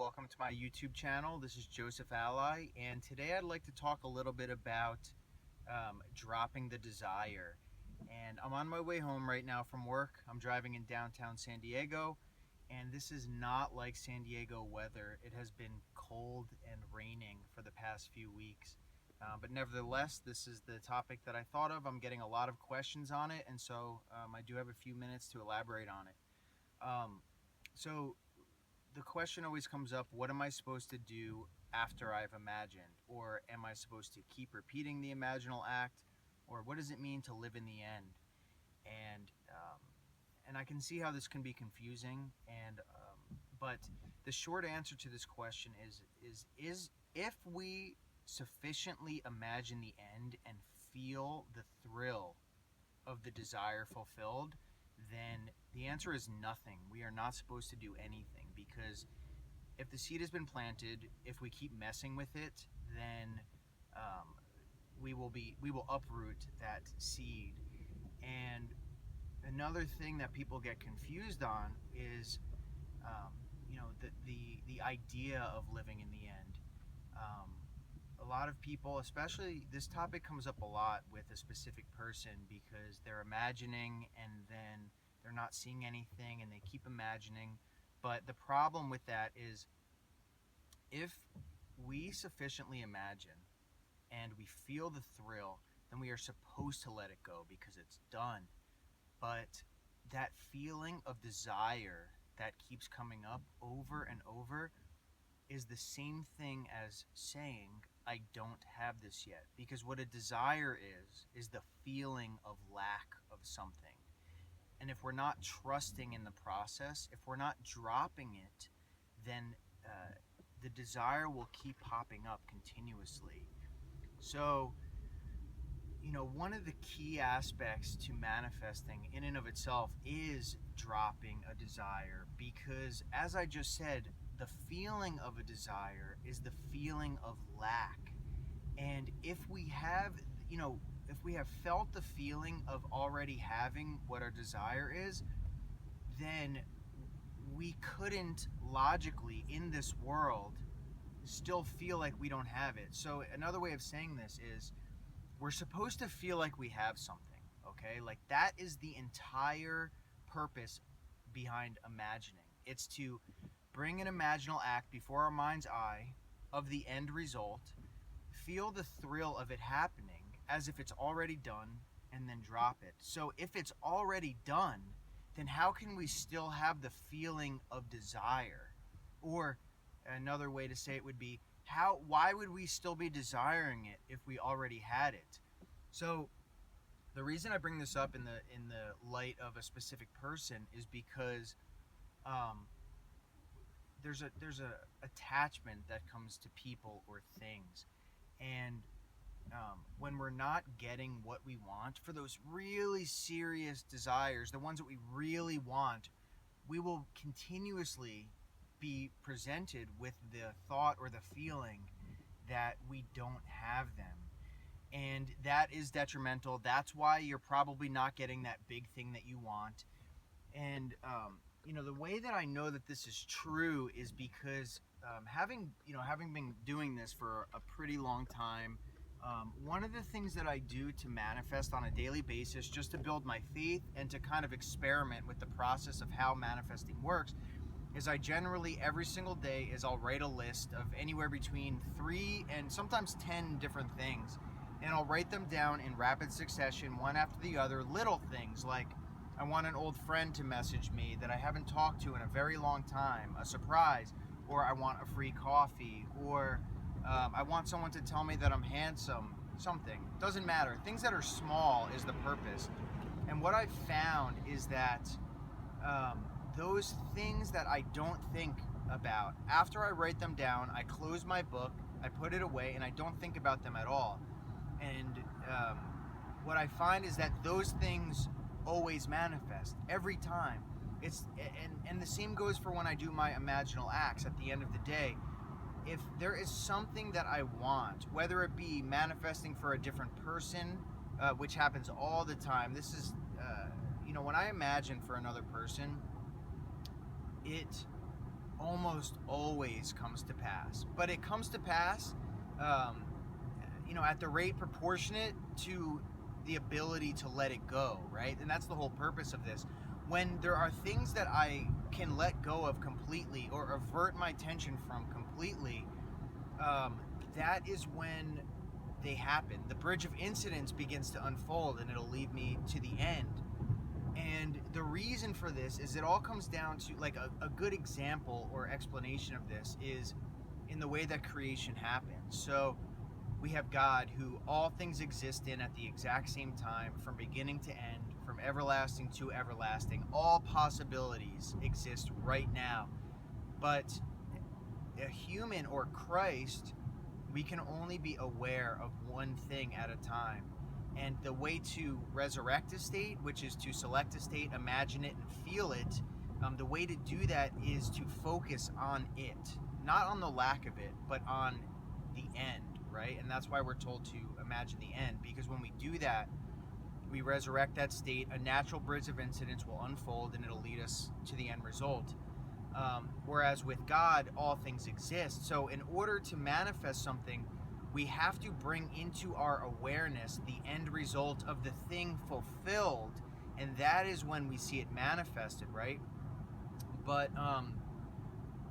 welcome to my YouTube channel. This is Joseph Alai, and today I'd like to talk a little bit about dropping the desire. And I'm on my way home right now from work. I'm driving in downtown San Diego, and this is not like San Diego weather. It has been cold and raining for the past few weeks. But nevertheless, this is the topic that I thought of. I'm getting a lot of questions on it, and so I do have a few minutes to elaborate on it. So the question always comes up, what am I supposed to do after I've imagined? Or am I supposed to keep repeating the imaginal act? Or what does it mean to live in the end? And and I can see how this can be confusing. But the short answer to this question is if we sufficiently imagine the end and feel the thrill of the desire fulfilled, then the answer is nothing. We are not supposed to do anything, because if the seed has been planted, if we keep messing with it, then we will uproot that seed. And another thing that people get confused on is the idea of living in the end. A lot of people, especially this topic comes up a lot with a specific person, because they're imagining and then they're not seeing anything and they keep imagining. But the problem with that is, if we sufficiently imagine and we feel the thrill, then we are supposed to let it go because it's done. But that feeling of desire that keeps coming up over and over is the same thing as saying, I don't have this yet. Because what a desire is the feeling of lack of something. And if we're not trusting in the process, if we're not dropping it, then the desire will keep popping up continuously. So, one of the key aspects to manifesting in and of itself is dropping a desire, because as I just said, the feeling of a desire is the feeling of lack. And if we have felt the feeling of already having what our desire is, then we couldn't logically in this world still feel like we don't have it. So another way of saying this is, we're supposed to feel like we have something, okay? Like, that is the entire purpose behind imagining. It's to bring an imaginal act before our mind's eye of the end result, feel the thrill of it happening as if it's already done, and then drop it. So if it's already done, then how can we still have the feeling of desire? Or another way to say it would be, why would we still be desiring it if we already had it? So the reason I bring this up in the light of a specific person is because there's a attachment that comes to people or things. And when we're not getting what we want for those really serious desires, the ones that we really want, we will continuously be presented with the thought or the feeling that we don't have them. And that is detrimental. That's why you're probably not getting that big thing that you want. And the way that I know that this is true is because having been doing this for a pretty long time, one of the things that I do to manifest on a daily basis, just to build my faith and to kind of experiment with the process of how manifesting works, is I generally, every single day, I'll write a list of anywhere between 3 and sometimes 10 different things. And I'll write them down in rapid succession, one after the other. Little things like, I want an old friend to message me that I haven't talked to in a very long time, a surprise, or I want a free coffee, or I want someone to tell me that I'm handsome, something. Doesn't matter. Things that are small is the purpose. And what I've found is that those things that I don't think about, after I write them down, I close my book, I put it away, and I don't think about them at all. And what I find is that those things always manifest every time. And the same goes for when I do my imaginal acts at the end of the day. If there is something that I want, whether it be manifesting for a different person, which happens all the time. This is when I imagine for another person, it almost always comes to pass. But it comes to pass, at the rate proportionate to the ability to let it go, right? And that's the whole purpose of this. When there are things that I can let go of completely or avert my attention from completely, that is when they happen. The bridge of incidents begins to unfold, and it'll lead me to the end. And the reason for this is it all comes down to, like, a good example or explanation of this is in the way that creation happens. So we have God, who all things exist in at the exact same time, from beginning to end, from everlasting to everlasting. All possibilities exist right now. But a human, or Christ, we can only be aware of one thing at a time. And the way to resurrect a state, which is to select a state, imagine it, and feel it, the way to do that is to focus on it. Not on the lack of it, but on the end, right? And that's why we're told to imagine the end, because when we do that, we resurrect that state, a natural bridge of incidents will unfold, and it'll lead us to the end result. Whereas with God, all things exist. So in order to manifest something, we have to bring into our awareness the end result of the thing fulfilled, and that is when we see it manifested, right? But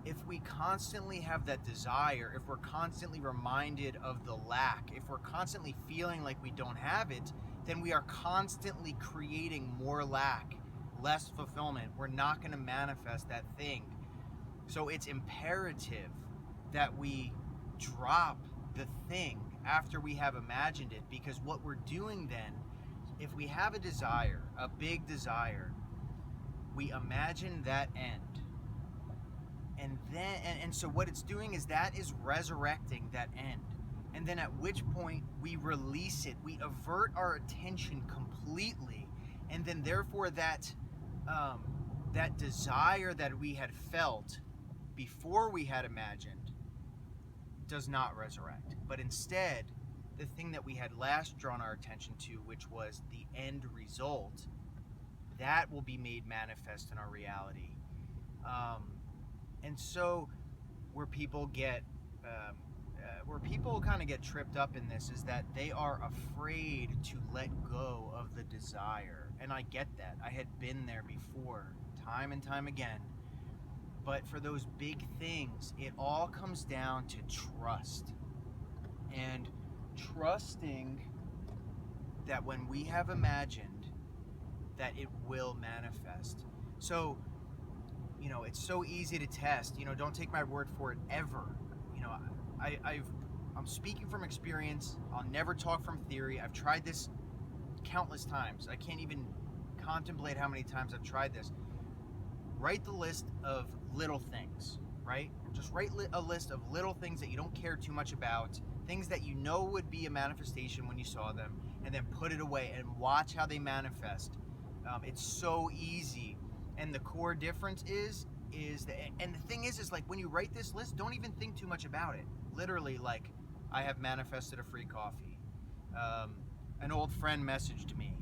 if we constantly have that desire, if we're constantly reminded of the lack, if we're constantly feeling like we don't have it, then we are constantly creating more lack, less fulfillment. We're not going to manifest that thing. So it's imperative that we drop the thing after we have imagined it, because what we're doing then, if we have a desire, a big desire, we imagine that end. And then, and so what it's doing is that is resurrecting that end. And then at which point we release it, we avert our attention completely, and then therefore that desire that we had felt before we had imagined does not resurrect. But instead, the thing that we had last drawn our attention to, which was the end result, that will be made manifest in our reality. And so where people kind of get tripped up in this is that they are afraid to let go of the desire. And I get that. I had been there before, time and time again. But for those big things, it all comes down to trust. And trusting that when we have imagined, that it will manifest. So, it's so easy to test. Don't take my word for it ever. I'm speaking from experience. I'll never talk from theory. I've tried this countless times. I can't even contemplate how many times I've tried this. Write the list of little things, right? Just write a list of little things that you don't care too much about, things that you know would be a manifestation when you saw them, and then put it away and watch how they manifest. It's so easy. And the core difference is and the thing is like, when you write this list, don't even think too much about it. Literally, like, I have manifested a free coffee. An old friend messaged me.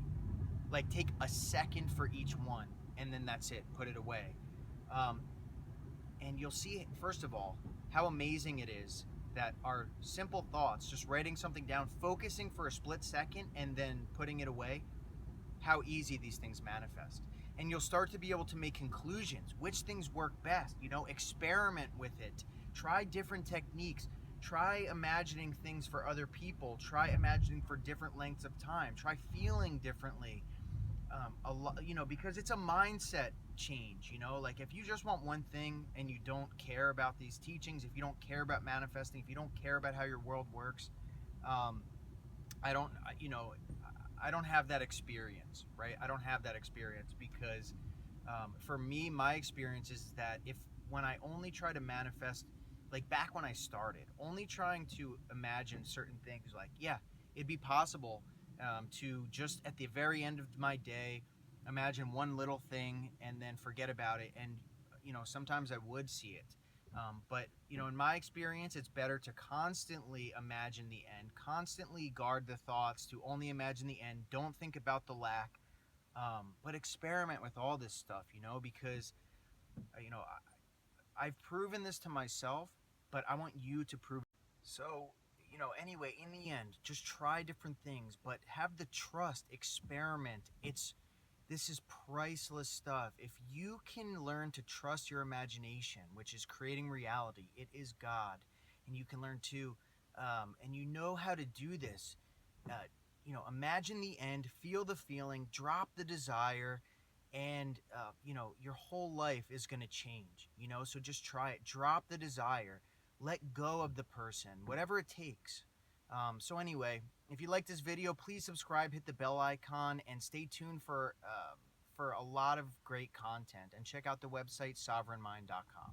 Like, take a second for each one, and then that's it. Put it away. And you'll see, first of all, how amazing it is that our simple thoughts, just writing something down, focusing for a split second, and then putting it away, how easy these things manifest. And you'll start to be able to make conclusions. Which things work best? Experiment with it. Try different techniques. Try imagining things for other people. Try imagining for different lengths of time. Try feeling differently. Because it's a mindset change. Like, if you just want one thing and you don't care about these teachings, if you don't care about manifesting, if you don't care about how your world works, I don't have that experience, right? I don't have that experience because for me, my experience is that when I only try to manifest, like back when I started, only trying to imagine certain things, like, yeah, it'd be possible to just at the very end of my day, imagine one little thing and then forget about it. And, sometimes I would see it. But in my experience, it's better to constantly imagine the end, constantly guard the thoughts to only imagine the end. Don't think about the lack, but experiment with all this stuff, because, I've proven this to myself, but I want you to prove it. So, anyway, in the end, just try different things, but have the trust, experiment. This is priceless stuff. If you can learn to trust your imagination, which is creating reality, it is God, and you can learn to, and you know how to do this. Uh, imagine the end, feel the feeling, drop the desire, and your whole life is going to change. So just try it. Drop the desire, let go of the person, whatever it takes. So anyway, if you like this video, please subscribe, hit the bell icon, and stay tuned for a lot of great content. And check out the website sovereignmind.com.